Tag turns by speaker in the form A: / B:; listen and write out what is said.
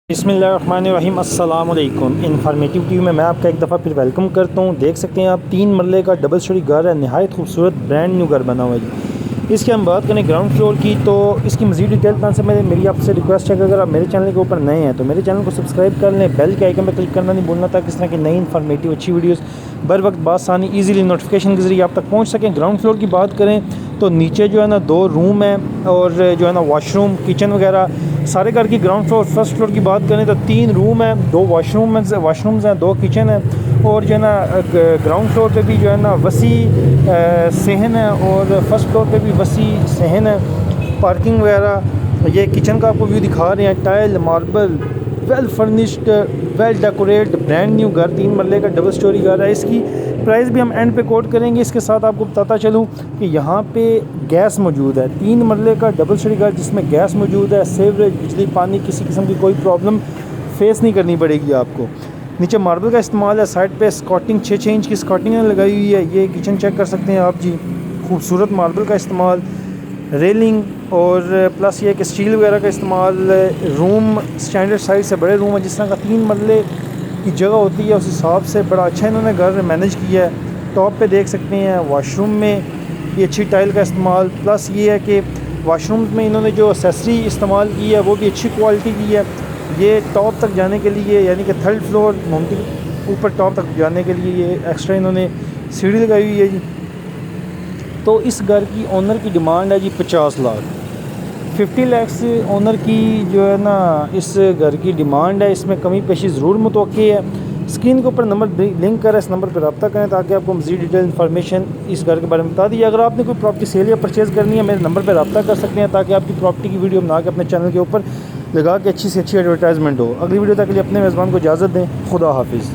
A: बिस्मिल्लाहिर्रहमानिर्रहीम अस्सलाम वालेकुम। इन्फॉर्मेटिव टीवी में मैं आपका एक दफ़ा फिर वेलकम करता हूँ। देख सकते हैं आप 3 मरले का डबल स्टोरी घर है, नहायत खूबसूरत ब्रांड न्यू घर बना हुआ है जी। इसकी हम बात करें ग्राउंड फ्लोर की, तो इसकी मज़ीद डिटेल पाने से मेरी आपसे रिक्वेस्ट है कि अगर आप मेरे चैनल के ऊपर नए हैं तो मेरे चैनल को सब्सक्राइब कर लें, बेल के आइकन पर क्लिक करना नहीं भूलना ताकि इस तरह की नई इन्फॉर्मेटिव अच्छी वीडियोस बर वक्त बासानी ईज़िली नोटिफिकेशन के ज़रिए आप तक पहुँच सकें। ग्राउंड फ्लोर की बात करें तो नीचे जो है ना 2 रूम है और जो है ना वॉशरूम किचन वगैरह सारे घर की। ग्राउंड फ्लोर फर्स्ट फ्लोर की बात करें तो 3 रूम है, 2 वाशरूम्स हैं, 2 किचन है और जो है ना ग्राउंड फ्लोर पे भी जो है ना वसी सहन है और फर्स्ट फ्लोर पे भी वसी सहन है। पार्किंग वगैरह, ये किचन का आपको व्यू दिखा रहे हैं, tile marble well furnished well decorate brand new घर 3 मरले का डबल स्टोरी घर है। इसकी प्राइस भी हम एंड पे कोट करेंगे। इसके साथ आपको बताता चलूँ कि यहाँ पे गैस मौजूद है, 3 मरले का डबल स्टोरी घर जिसमें गैस मौजूद है। सीवरेज बिजली पानी किसी किस्म की कोई प्रॉब्लम फेस नहीं करनी पड़ेगी आपको। नीचे मार्बल का इस्तेमाल है, साइड पे स्कॉटिंग 6 इंच की स्कॉटिंग लगाई हुई है। ये किचन चेक कर सकते हैं आप जी, खूबसूरत मार्बल का इस्तेमाल, रेलिंग और प्लस ये कि स्टील वगैरह का इस्तेमाल। रूम स्टैंडर्ड साइज से बड़े रूम है, जिस तरह का 3 मरले की जगह होती है उस हिसाब से बड़ा अच्छा इन्होंने घर मैनेज किया है। टॉप पे देख सकते हैं वॉशरूम में ये अच्छी टाइल का इस्तेमाल, प्लस ये है कि वॉशरूम में इन्होंने जो एक्सेसरी इस्तेमाल की है वो भी अच्छी क्वालिटी की है। ये टॉप तक जाने के लिए यानी कि 3rd फ्लोर ऊपर टॉप तक जाने के लिए ये एक्स्ट्रा इन्होंने सीढ़ी लगाई हुई है जी। तो इस घर की ओनर की डिमांड है जी 50 लाख, 50 लाख से ओनर की जो है ना इस घर की डिमांड है। इसमें कमी पेशी ज़रूर मुतवक्की है। स्क्रीन के ऊपर नंबर लिंक करें, इस नंबर पर रब्ता करें ताकि आपको मज़ीद डिटेल इन्फॉर्मेशन इस घर के बारे में बता दीजिए। अगर आपने कोई प्रॉपर्टी सेल या परचेज़ करनी है मेरे नंबर पर रब्ता कर सकते हैं ताकि आपकी प्रॉपर्टी की वीडियो बना के अपने चैनल के ऊपर लगा के अच्छी से अच्छी एडवर्टाइजमेंट हो। अगली वीडियो तक के लिए अपने मेज़बान को इजाज़त दें। खुदा हाफिज़।